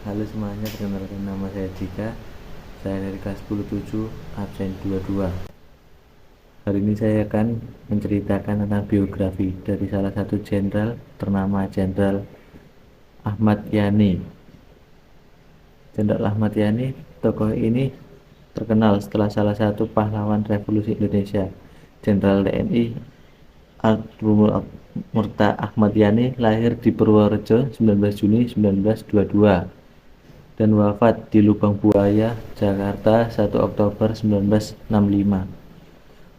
Halo semuanya, perkenalkan nama saya Jika. Saya dari kelas 107, absen 22. Hari ini saya akan menceritakan tentang biografi dari salah satu jenderal bernama Jenderal Ahmad Yani. Jenderal Ahmad Yani, tokoh ini terkenal setelah salah satu pahlawan revolusi Indonesia, Jenderal TNI Murta Ahmad Yani, lahir di Purworejo 19 Juni 1922 dan wafat di Lubang Buaya, Jakarta 1 Oktober 1965.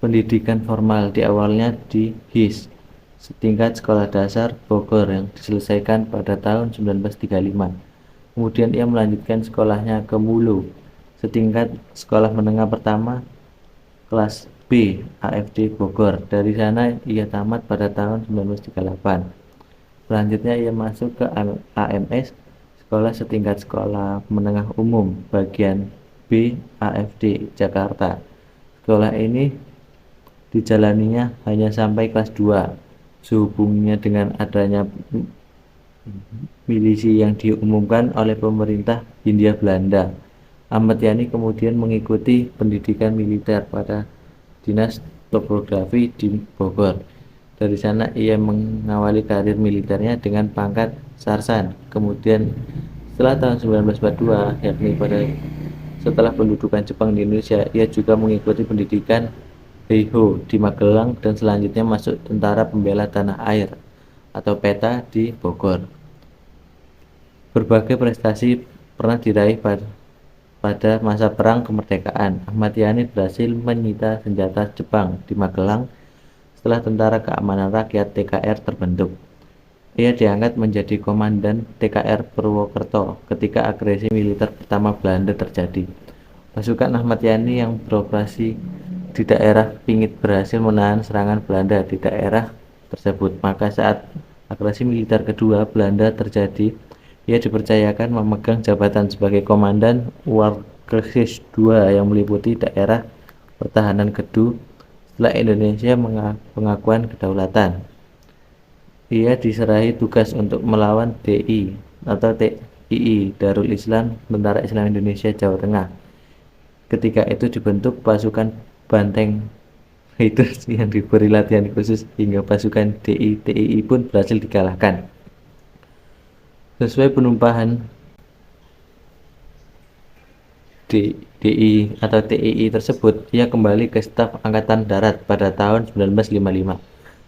Pendidikan formal diawalnya di HIS, setingkat sekolah dasar Bogor yang diselesaikan pada tahun 1935. Kemudian ia melanjutkan sekolahnya ke Mulu, setingkat sekolah menengah pertama kelas B AFD Bogor. Dari sana ia tamat pada tahun 1938. Selanjutnya ia masuk ke AMS, Sekolah Setingkat Sekolah Menengah Umum bagian B AFD Jakarta. Sekolah ini dijalaninya hanya sampai kelas 2. Sehubungnya dengan adanya milisi yang diumumkan oleh pemerintah Hindia Belanda, Ahmad Yani kemudian mengikuti pendidikan militer pada Dinas Topografi di Bogor. Dari sana ia mengawali karir militernya dengan pangkat Sarsan. Kemudian setelah tahun 1942, yakni setelah pendudukan Jepang di Indonesia, ia juga mengikuti pendidikan Heiho di Magelang dan selanjutnya masuk Tentara Pembela Tanah Air atau PETA di Bogor. Berbagai prestasi pernah diraih pada masa Perang Kemerdekaan. Ahmad Yani berhasil menyita senjata Jepang di Magelang setelah Tentara Keamanan Rakyat TKR terbentuk. Ia diangkat menjadi komandan TKR Purwokerto ketika agresi militer pertama Belanda terjadi. Pasukan Ahmad Yani yang beroperasi di daerah Pingit berhasil menahan serangan Belanda di daerah tersebut. Maka saat agresi militer kedua Belanda terjadi, ia dipercayakan memegang jabatan sebagai komandan Warkrisis II yang meliputi daerah pertahanan Kedu setelah Indonesia pengakuan kedaulatan. Ia diserahi tugas untuk melawan DI atau TII, Darul Islam, Tentara Islam Indonesia Jawa Tengah. Ketika itu dibentuk pasukan Banteng itu yang diberi latihan khusus hingga pasukan DI TII pun berhasil dikalahkan. Sesuai penumpahan DI atau TII tersebut, ia kembali ke staf Angkatan Darat pada tahun 1955.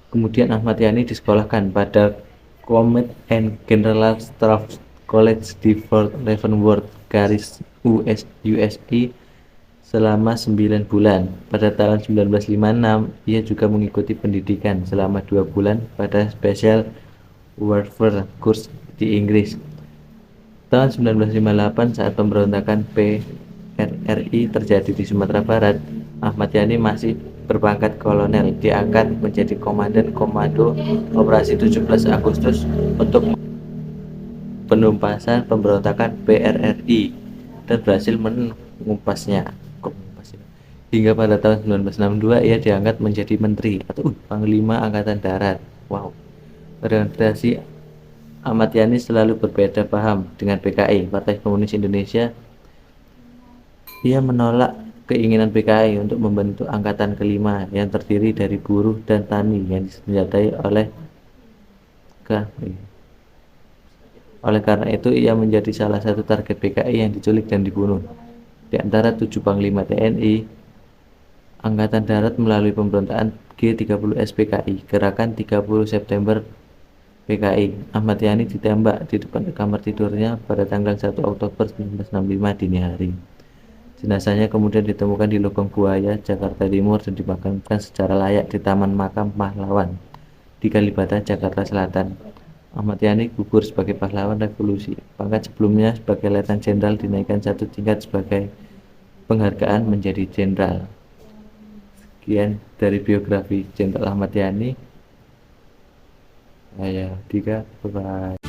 Kemudian Ahmad Yani disekolahkan pada Command and General Staff College di Fort Leavenworth, USA selama 9 bulan. Pada tahun 1956, ia juga mengikuti pendidikan selama 2 bulan pada Special Warfare Course di Inggris. Tahun 1958, saat pemberontakan PRRI terjadi di Sumatera Barat, Ahmad Yani masih berpangkat kolonel diangkat menjadi komandan Komando Operasi 17 Agustus untuk penumpasan pemberontakan PRRI dan berhasil mengumpasnya. Hingga pada tahun 1962 ia diangkat menjadi menteri atau Panglima Angkatan Darat. Wow. Orientasi Ahmad Yani selalu berbeda paham dengan PKI, Partai Komunis Indonesia. Ia menolak keinginan PKI untuk membentuk angkatan kelima yang terdiri dari buruh dan tani yang disenjatai oleh karena itu ia menjadi salah satu target PKI yang diculik dan dibunuh. Di antara 7 panglima TNI Angkatan Darat melalui pemberontakan G30S PKI, Gerakan 30 September PKI, Ahmad Yani ditembak di depan kamar tidurnya pada tanggal 1 Oktober 1965 dini hari. Jenazahnya kemudian ditemukan di Lubang Buaya, Jakarta Timur dan dimakamkan secara layak di Taman Makam Pahlawan di Kalibata, Jakarta Selatan. Ahmad Yani gugur sebagai pahlawan revolusi. Pangkat sebelumnya sebagai letnan jenderal dinaikkan 1 tingkat sebagai penghargaan menjadi jenderal. Sekian dari biografi Jenderal Ahmad Yani. Saya Dika, bye-bye.